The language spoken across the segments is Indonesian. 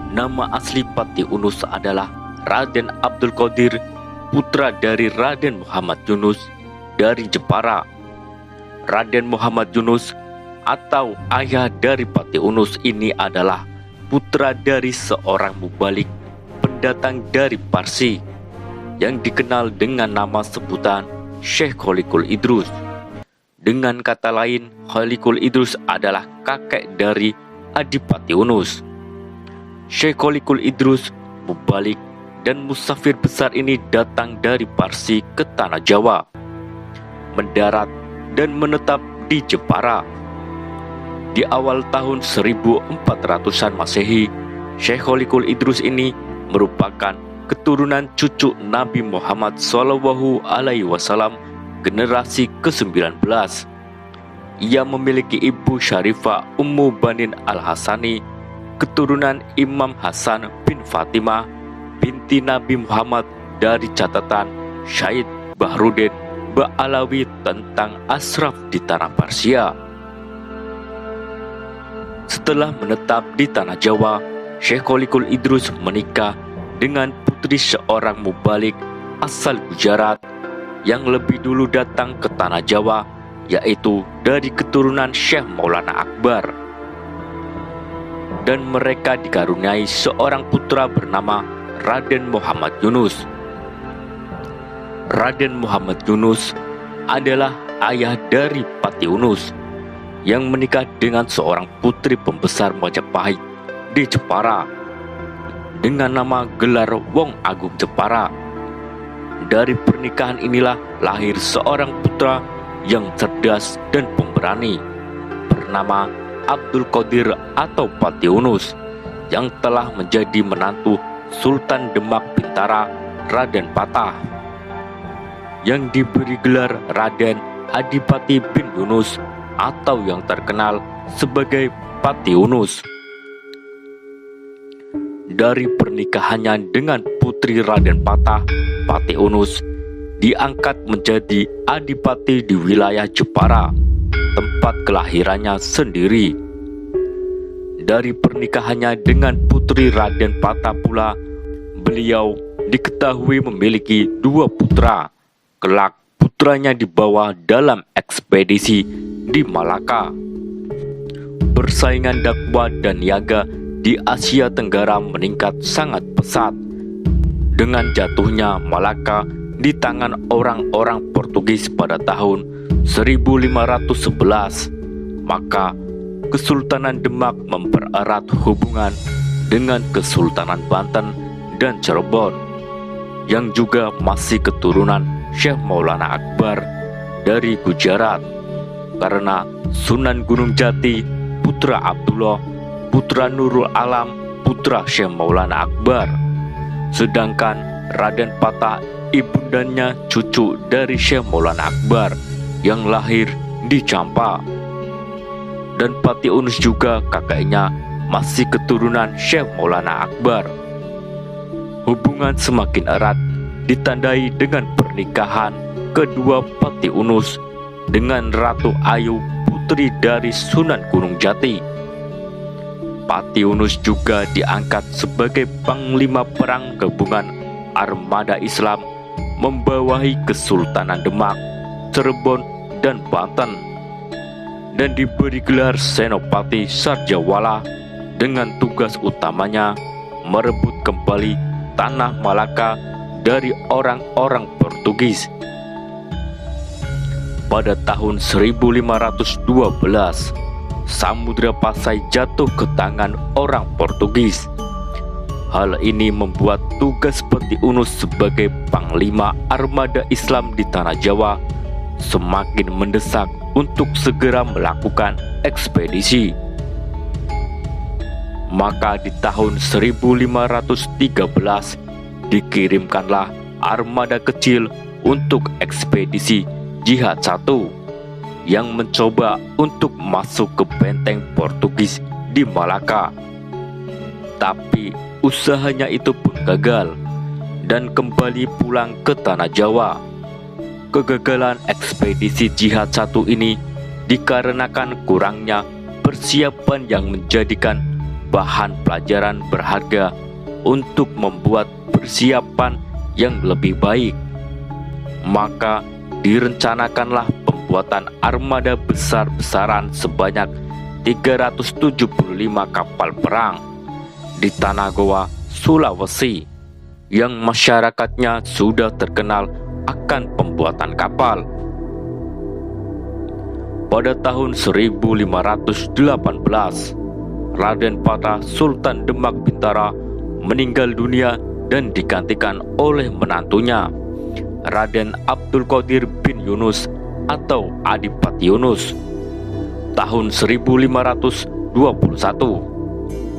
Nama asli Pati Unus adalah Raden Abdul Qadir, putra dari Raden Muhammad Yunus dari Jepara. Raden Muhammad Yunus atau ayah dari Pati Unus ini adalah putra dari seorang mubalik pendatang dari Parsi yang dikenal dengan nama sebutan Syekh Kholikul Idrus. Dengan kata lain, Kholikul Idrus adalah kakek dari Adipati Unus. Syekh Kholikul Idrus, mubalik dan musafir besar ini datang dari Parsi ke tanah Jawa, mendarat dan menetap di Jepara. Di awal tahun 1400-an Masehi, Syekh Kholikul Idrus ini merupakan keturunan cucu Nabi Muhammad SAW generasi ke-19. Ia memiliki ibu Syarifah Ummu Banin Al-Hasani, keturunan Imam Hasan bin Fatimah binti Nabi Muhammad dari catatan Syed Bahruddin Ba'alawi tentang asraf di tanah Persia. Setelah menetap di tanah Jawa, Syekh Kholikul Idrus menikah dengan putri seorang mubalik asal Gujarat yang lebih dulu datang ke tanah Jawa, yaitu dari keturunan Syekh Maulana Akbar. Dan mereka dikaruniai seorang putra bernama Raden Muhammad Yunus. Raden Muhammad Yunus adalah ayah dari Pati Unus yang menikah dengan seorang putri pembesar Majapahit di Jepara dengan nama gelar Wong Agung Jepara. Dari pernikahan inilah lahir seorang putra yang cerdas dan pemberani bernama Abdul Qadir atau Pati Unus yang telah menjadi menantu Sultan Demak Bintara Raden Patah yang diberi gelar Raden Adipati bin Yunus atau yang terkenal sebagai Pati Unus. Dari pernikahannya dengan putri Raden Patah, Pati Unus diangkat menjadi adipati di wilayah Jepara, tempat kelahirannya sendiri. Dari pernikahannya dengan putri Raden Patah pula, beliau diketahui memiliki 2 putra. Kelak putranya dibawa dalam ekspedisi di Malaka. Persaingan dakwah dan niaga di Asia Tenggara meningkat sangat pesat. Dengan jatuhnya Malaka di tangan orang-orang Portugis pada tahun 1511, maka Kesultanan Demak mempererat hubungan dengan Kesultanan Banten dan Cirebon, yang juga masih keturunan Syekh Maulana Akbar dari Gujarat, karena Sunan Gunung Jati, putra Abdullah, putra Nurul Alam, putra Syekh Maulana Akbar. Sedangkan Raden Patah ibundanya cucu dari Syekh Maulana Akbar yang lahir di Campa. Dan Pati Unus juga kakeknya masih keturunan Syekh Maulana Akbar. Hubungan semakin erat ditandai dengan pernikahan kedua Pati Unus dengan Ratu Ayu, putri dari Sunan Gunung Jati. Pati Unus juga diangkat sebagai panglima perang gabungan armada Islam membawahi Kesultanan Demak, Cirebon, dan Banten, dan diberi gelar Senopati Sarjawala dengan tugas utamanya merebut kembali tanah Malaka dari orang-orang Portugis. Pada tahun 1512, Samudra Pasai jatuh ke tangan orang Portugis. Hal ini membuat tugas Pati Unus sebagai panglima armada Islam di tanah Jawa semakin mendesak untuk segera melakukan ekspedisi. Maka di tahun 1513 dikirimkanlah armada kecil untuk ekspedisi Jihad I yang mencoba untuk masuk ke benteng Portugis di Malaka. Tapi usahanya itu pun gagal dan kembali pulang ke tanah Jawa. Kegagalan ekspedisi jihad satu ini dikarenakan kurangnya persiapan yang menjadikan bahan pelajaran berharga untuk membuat persiapan yang lebih baik. Maka direncanakanlah pembuatan armada besar-besaran sebanyak 375 kapal perang di Tanah Goa, Sulawesi, yang masyarakatnya sudah terkenal akan pembuatan kapal. Pada tahun 1518, Raden Patah Sultan Demak Bintara meninggal dunia dan digantikan oleh menantunya, Raden Abdul Qadir bin Yunus atau Adipati Yunus. Tahun 1521,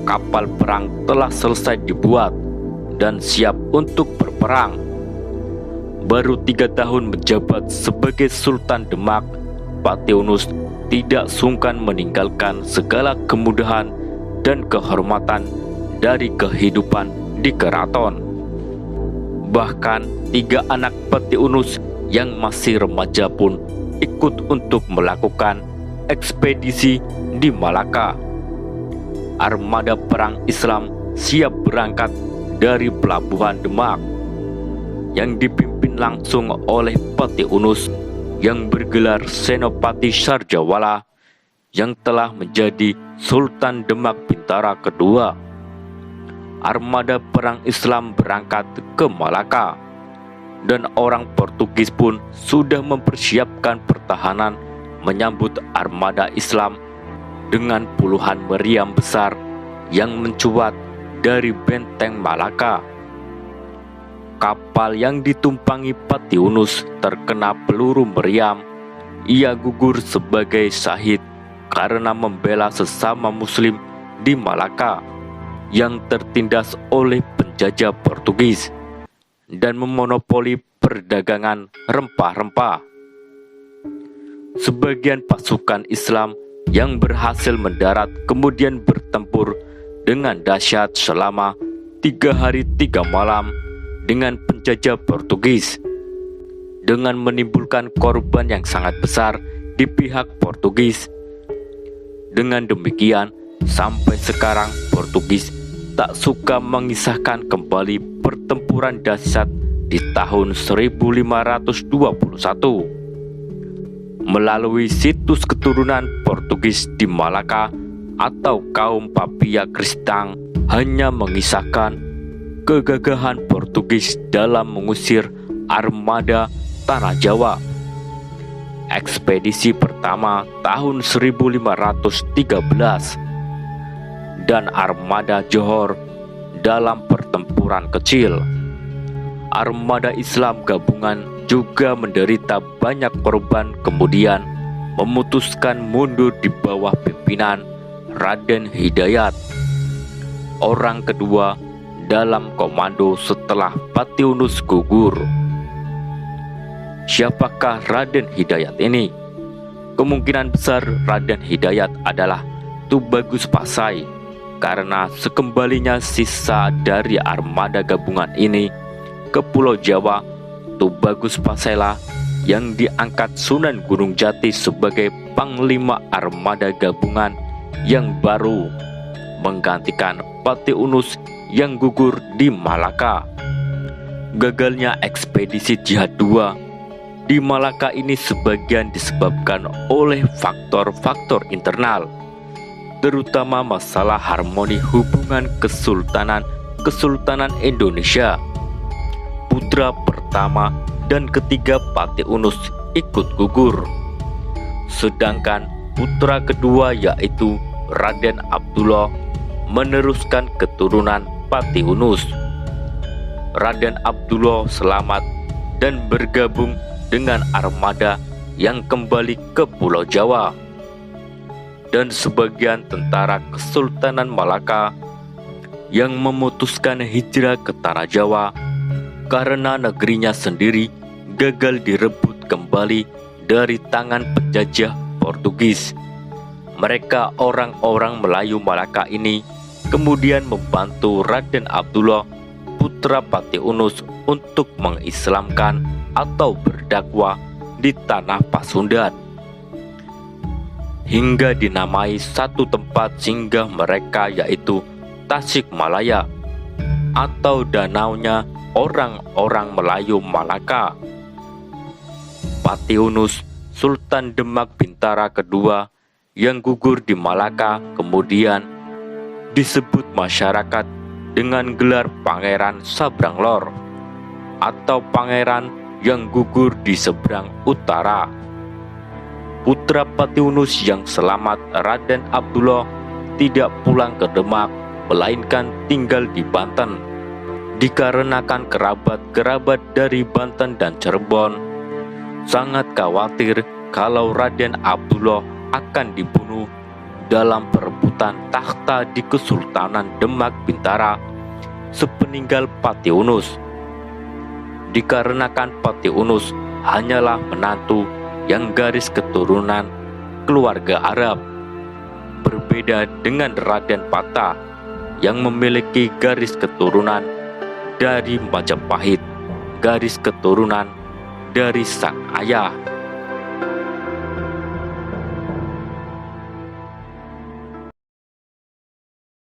kapal perang telah selesai dibuat dan siap untuk berperang. Baru 3 tahun menjabat sebagai Sultan Demak, Pati Yunus tidak sungkan meninggalkan segala kemudahan dan kehormatan dari kehidupan di keraton. Bahkan 3 anak Pati Yunus yang masih remaja pun ikut untuk melakukan ekspedisi di Malaka. Armada perang Islam siap berangkat dari pelabuhan Demak yang dipimpin langsung oleh Pati Yunus yang bergelar Senopati Sarjawala yang telah menjadi Sultan Demak Bintara kedua. Armada perang Islam berangkat ke Malaka dan orang Portugis pun sudah mempersiapkan pertahanan menyambut armada Islam dengan puluhan meriam besar yang mencuat dari benteng Malaka. Kapal yang ditumpangi Pati Yunus terkena peluru meriam. Ia gugur sebagai syahid karena membela sesama muslim di Malaka yang tertindas oleh penjajah Portugis dan memonopoli perdagangan rempah-rempah. Sebagian pasukan Islam yang berhasil mendarat kemudian bertempur dengan dahsyat selama 3 hari 3 malam dengan penjajah Portugis, dengan menimbulkan korban yang sangat besar di pihak Portugis. Dengan demikian, sampai sekarang Portugis tak suka mengisahkan kembali pertempuran dahsyat di tahun 1521. Melalui situs keturunan Portugis di Malaka atau kaum Papia Kristang hanya mengisahkan kegagahan Portugis dalam mengusir armada Tanah Jawa. Ekspedisi pertama tahun 1513 dan armada Johor dalam pertempuran kecil. Armada Islam gabungan juga menderita banyak korban, kemudian memutuskan mundur di bawah pimpinan Raden Hidayat, orang kedua dalam komando setelah Pati Yunus gugur. Siapakah Raden Hidayat ini? Kemungkinan besar Raden Hidayat adalah Tubagus Pasai, karena sekembalinya sisa dari armada gabungan ini ke Pulau Jawa, Tubagus Pasailah yang diangkat Sunan Gunung Jati sebagai Panglima Armada Gabungan yang baru, menggantikan Pati Yunus yang gugur di Malaka. Gagalnya ekspedisi Jihad II di Malaka ini sebagian disebabkan oleh faktor-faktor internal, terutama masalah harmoni hubungan Kesultanan Indonesia. Putra pertama dan ketiga Pati Yunus ikut gugur, sedangkan putra kedua yaitu Raden Abdullah meneruskan keturunan Pati Yunus. Raden Abdullah selamat dan bergabung dengan armada yang kembali ke Pulau Jawa, dan sebagian tentara Kesultanan Malaka yang memutuskan hijrah ke Tanah Jawa karena negerinya sendiri gagal direbut kembali dari tangan penjajah Portugis. Mereka orang-orang Melayu Malaka ini kemudian membantu Raden Abdullah putra Patiunus untuk mengislamkan atau berdakwah di tanah Pasundan, hingga dinamai satu tempat singgah mereka yaitu Tasikmalaya atau danaunya orang-orang Melayu Malaka. Patiunus, Sultan Demak Bintara kedua yang gugur di Malaka, kemudian disebut masyarakat dengan gelar Pangeran Sabranglor atau pangeran yang gugur di seberang utara. Putra Patiunus yang selamat, Raden Abdullah, tidak pulang ke Demak, melainkan tinggal di Banten. Dikarenakan kerabat-kerabat dari Banten dan Cirebon sangat khawatir kalau Raden Abdullah akan dibunuh dalam perebutan takhta di Kesultanan Demak Bintara sepeninggal Patiunus. Dikarenakan Patiunus hanyalah menantu yang garis keturunan keluarga Arab, berbeda dengan Raden Patah yang memiliki garis keturunan dari Majapahit, garis keturunan dari sang ayah.